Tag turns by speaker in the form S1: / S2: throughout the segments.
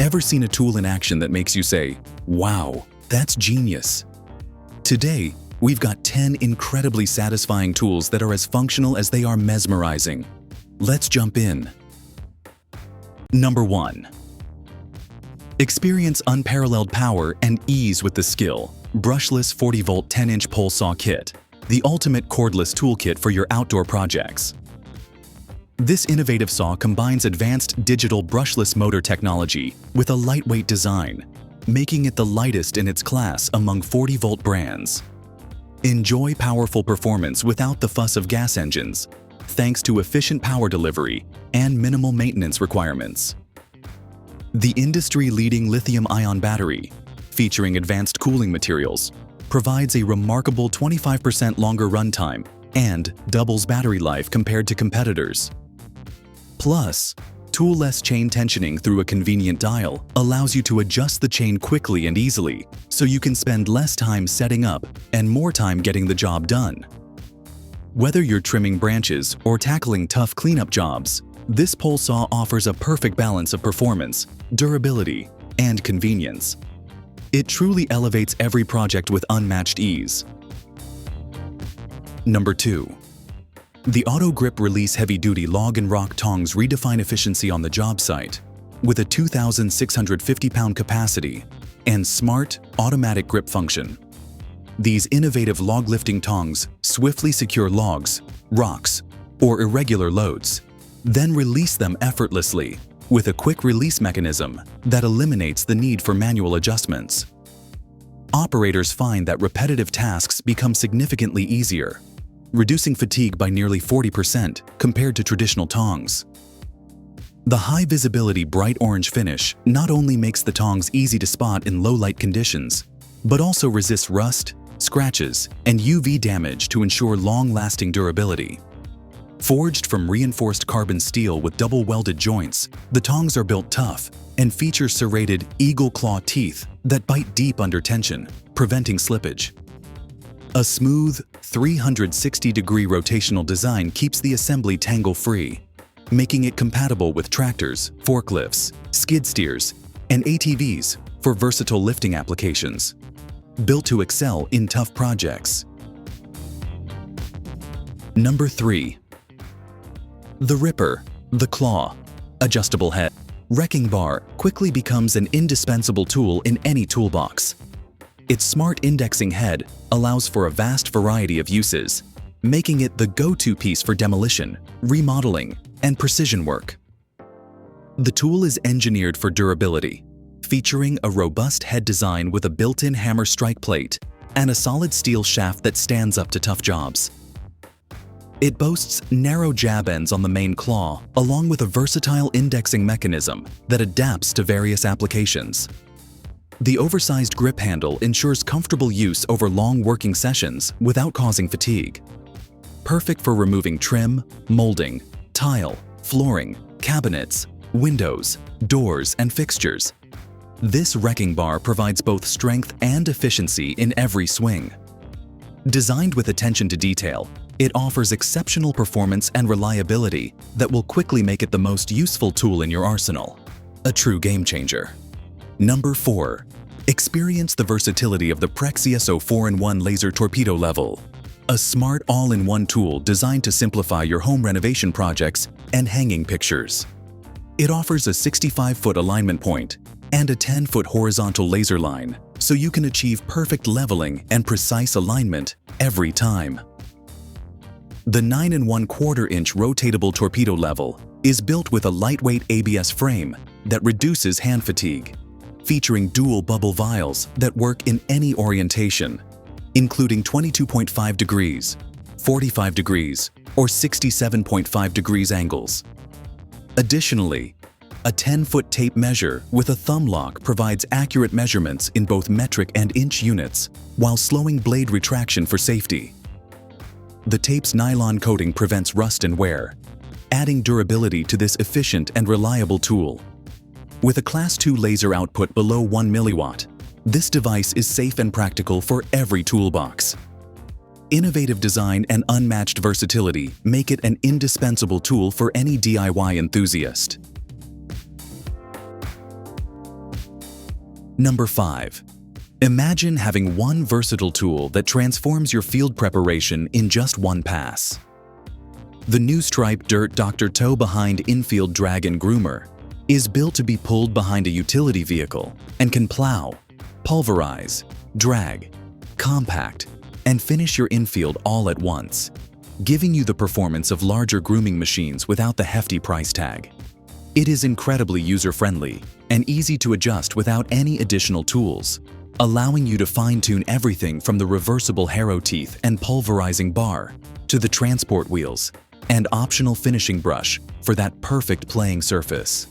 S1: Ever seen a tool in action that makes you say, "Wow, that's genius"? Today, we've got 10 incredibly satisfying tools that are as functional as they are mesmerizing. Let's jump in. Number 1. Experience unparalleled power and ease with the skill. Brushless 40-volt 10-inch pole saw kit, the ultimate cordless toolkit for your outdoor projects. This innovative saw combines advanced digital brushless motor technology with a lightweight design, making it the lightest in its class among 40-volt brands. Enjoy powerful performance without the fuss of gas engines, thanks to efficient power delivery and minimal maintenance requirements. The industry-leading lithium-ion battery, featuring advanced cooling materials, provides a remarkable 25% longer runtime and doubles battery life compared to competitors. Plus, tool-less chain tensioning through a convenient dial allows you to adjust the chain quickly and easily, so you can spend less time setting up and more time getting the job done. Whether you're trimming branches or tackling tough cleanup jobs, this pole saw offers a perfect balance of performance, durability, and convenience. It truly elevates every project with unmatched ease. Number 2. The Auto Grip Release Heavy-Duty Log and Rock Tongs redefine efficiency on the job site. With a 2,650-pound capacity and smart, automatic grip function. These innovative log-lifting tongs swiftly secure logs, rocks, or irregular loads, then release them effortlessly with a quick release mechanism that eliminates the need for manual adjustments. Operators find that repetitive tasks become significantly easier, reducing fatigue by nearly 40% compared to traditional tongs. The high-visibility bright orange finish not only makes the tongs easy to spot in low-light conditions, but also resists rust, scratches, and UV damage to ensure long-lasting durability. Forged from reinforced carbon steel with double-welded joints, the tongs are built tough and feature serrated eagle claw teeth that bite deep under tension, preventing slippage. A smooth, 360-degree rotational design keeps the assembly tangle-free, making it compatible with tractors, forklifts, skid steers, and ATVs for versatile lifting applications. Built to excel in tough projects. Number 3. The Ripper, the Claw, Adjustable Head. Wrecking bar quickly becomes an indispensable tool in any toolbox. Its smart indexing head allows for a vast variety of uses, making it the go-to piece for demolition, remodeling, and precision work. The tool is engineered for durability, featuring a robust head design with a built-in hammer strike plate and a solid steel shaft that stands up to tough jobs. It boasts narrow jab ends on the main claw, along with a versatile indexing mechanism that adapts to various applications. The oversized grip handle ensures comfortable use over long working sessions without causing fatigue. Perfect for removing trim, molding, tile, flooring, cabinets, windows, doors, and fixtures. This wrecking bar provides both strength and efficiency in every swing. Designed with attention to detail, it offers exceptional performance and reliability that will quickly make it the most useful tool in your arsenal. A true game changer. Number 4. Experience the versatility of the Prexioso 4-in-1 Laser Torpedo Level. A smart all-in-one tool designed to simplify your home renovation projects and hanging pictures. It offers a 65-foot alignment point and a 10-foot horizontal laser line, so you can achieve perfect leveling and precise alignment every time. The 9¼ rotatable torpedo level is built with a lightweight ABS frame that reduces hand fatigue, featuring dual bubble vials that work in any orientation, including 22.5 degrees, 45 degrees, or 67.5 degrees angles. Additionally, a 10-foot tape measure with a thumb lock provides accurate measurements in both metric and inch units while slowing blade retraction for safety. The tape's nylon coating prevents rust and wear, adding durability to this efficient and reliable tool. With a Class 2 laser output below 1 milliwatt, this device is safe and practical for every toolbox. Innovative design and unmatched versatility make it an indispensable tool for any DIY enthusiast. Number 5. Imagine having one versatile tool that transforms your field preparation in just one pass. The new Stripe Dirt Dr. Toe Behind Infield Drag and Groomer is built to be pulled behind a utility vehicle and can plow, pulverize, drag, compact, and finish your infield all at once, giving you the performance of larger grooming machines without the hefty price tag. It is incredibly user-friendly and easy to adjust without any additional tools, allowing you to fine-tune everything from the reversible harrow teeth and pulverizing bar to the transport wheels and optional finishing brush for that perfect playing surface.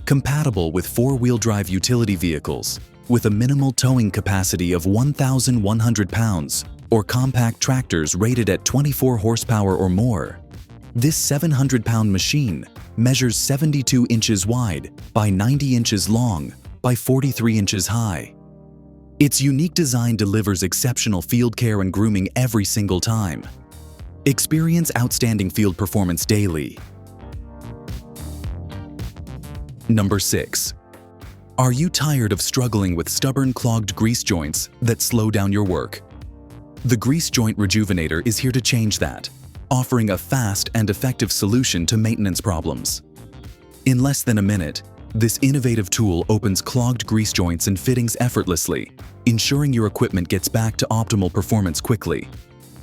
S1: Compatible with four-wheel drive utility vehicles with a minimal towing capacity of 1,100 pounds or compact tractors rated at 24 horsepower or more, this 700-pound machine measures 72 inches wide by 90 inches long by 43 inches high. Its unique design delivers exceptional field care and grooming every single time. Experience outstanding field performance daily. Number 6. Are you tired of struggling with stubborn clogged grease joints that slow down your work? The Grease Joint Rejuvenator is here to change that, offering a fast and effective solution to maintenance problems. In less than a minute, this innovative tool opens clogged grease joints and fittings effortlessly, ensuring your equipment gets back to optimal performance quickly.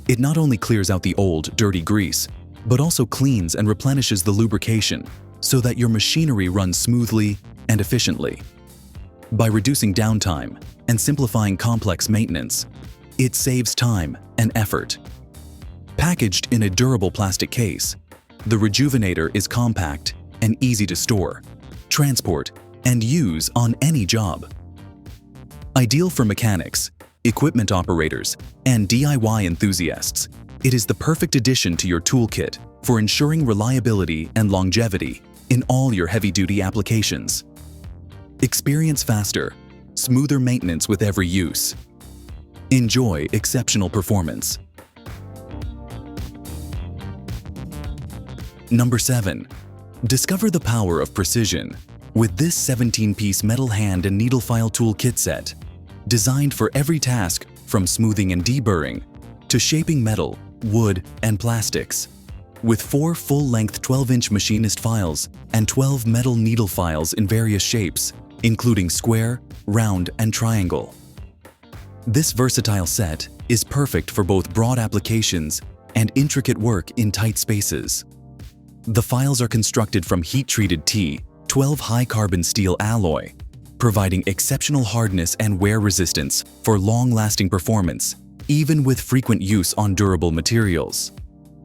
S1: It not only clears out the old, dirty grease, but also cleans and replenishes the lubrication so that your machinery runs smoothly and efficiently. By reducing downtime and simplifying complex maintenance, it saves time and effort. Packaged in a durable plastic case, the Rejuvenator is compact and easy to store, transport, and use on any job. Ideal for mechanics, equipment operators, and DIY enthusiasts, it is the perfect addition to your toolkit for ensuring reliability and longevity in all your heavy-duty applications. Experience faster, smoother maintenance with every use. Enjoy exceptional performance. Number 7. Discover the power of precision with this 17-piece metal hand and needle file tool kit set, designed for every task from smoothing and deburring to shaping metal, wood, and plastics. With 4 full-length 12-inch machinist files and 12 metal needle files in various shapes, including square, round, and triangle. This versatile set is perfect for both broad applications and intricate work in tight spaces. The files are constructed from heat-treated T12 high-carbon steel alloy, providing exceptional hardness and wear resistance for long-lasting performance, even with frequent use on durable materials.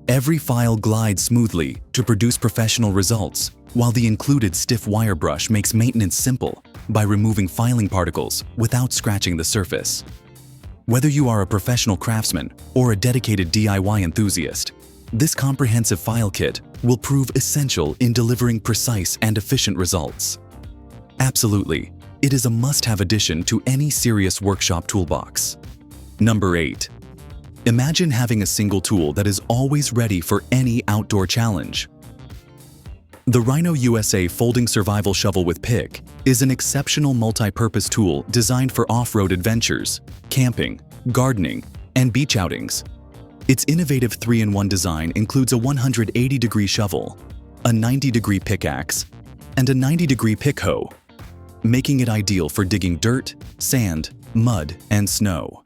S1: Every file glides smoothly to produce professional results, while the included stiff wire brush makes maintenance simple by removing filing particles without scratching the surface. Whether you are a professional craftsman or a dedicated DIY enthusiast, this comprehensive file kit will prove essential in delivering precise and efficient results. Absolutely, it is a must-have addition to any serious workshop toolbox. Number 8. Imagine having a single tool that is always ready for any outdoor challenge. The Rhino USA Folding Survival Shovel with Pick is an exceptional multi-purpose tool designed for off-road adventures, camping, gardening, and beach outings. Its innovative 3-in-1 design includes a 180-degree shovel, a 90-degree pickaxe, and a 90-degree pick hoe, making it ideal for digging dirt, sand, mud, and snow.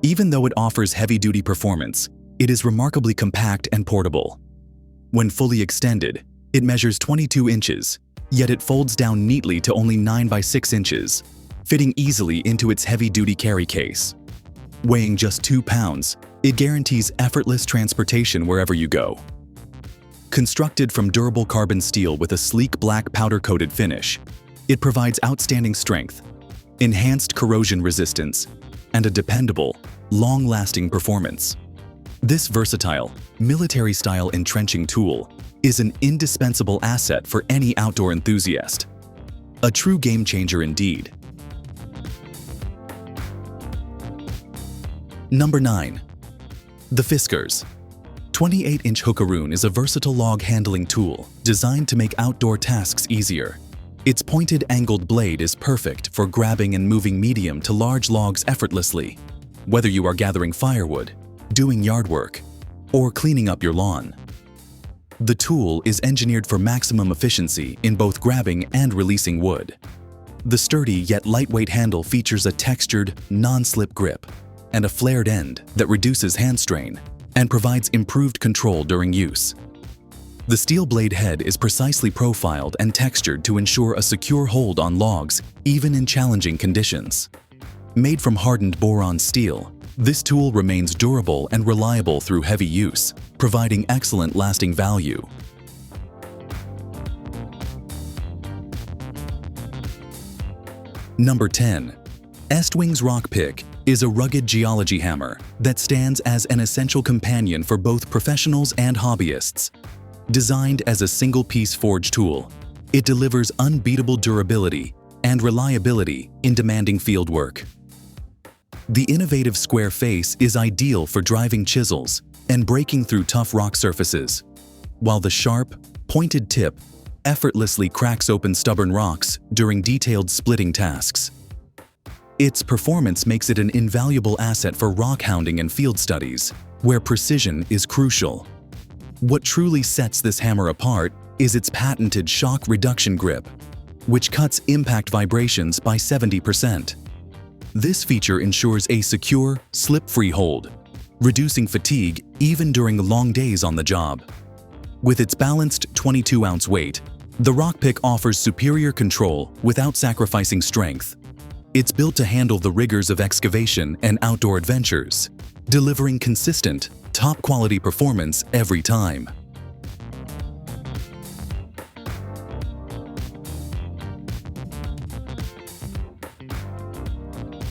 S1: Even though it offers heavy-duty performance, it is remarkably compact and portable. When fully extended, it measures 22 inches, yet it folds down neatly to only 9 by 6 inches, fitting easily into its heavy-duty carry case. Weighing just 2 pounds, it guarantees effortless transportation wherever you go. Constructed from durable carbon steel with a sleek black powder-coated finish, it provides outstanding strength, enhanced corrosion resistance, and a dependable, long-lasting performance. This versatile, military-style entrenching tool is an indispensable asset for any outdoor enthusiast. A true game-changer indeed. Number 9. The Fiskars. 28-inch hookaroon is a versatile log handling tool designed to make outdoor tasks easier. Its pointed angled blade is perfect for grabbing and moving medium to large logs effortlessly, whether you are gathering firewood, doing yard work, or cleaning up your lawn. The tool is engineered for maximum efficiency in both grabbing and releasing wood. The sturdy yet lightweight handle features a textured, non-slip grip and a flared end that reduces hand strain and provides improved control during use. The steel blade head is precisely profiled and textured to ensure a secure hold on logs, even in challenging conditions. Made from hardened boron steel, this tool remains durable and reliable through heavy use, providing excellent lasting value. Number 10. Estwing's Rock Pick is a rugged geology hammer that stands as an essential companion for both professionals and hobbyists. Designed as a single-piece forge tool, it delivers unbeatable durability and reliability in demanding field work. The innovative square face is ideal for driving chisels and breaking through tough rock surfaces, while the sharp, pointed tip effortlessly cracks open stubborn rocks during detailed splitting tasks. Its performance makes it an invaluable asset for rock hounding and field studies, where precision is crucial. What truly sets this hammer apart is its patented shock reduction grip, which cuts impact vibrations by 70%. This feature ensures a secure, slip-free hold, reducing fatigue even during long days on the job. With its balanced 22-ounce weight, the Rock Pick offers superior control without sacrificing strength. It's built to handle the rigors of excavation and outdoor adventures, delivering consistent, top-quality performance every time.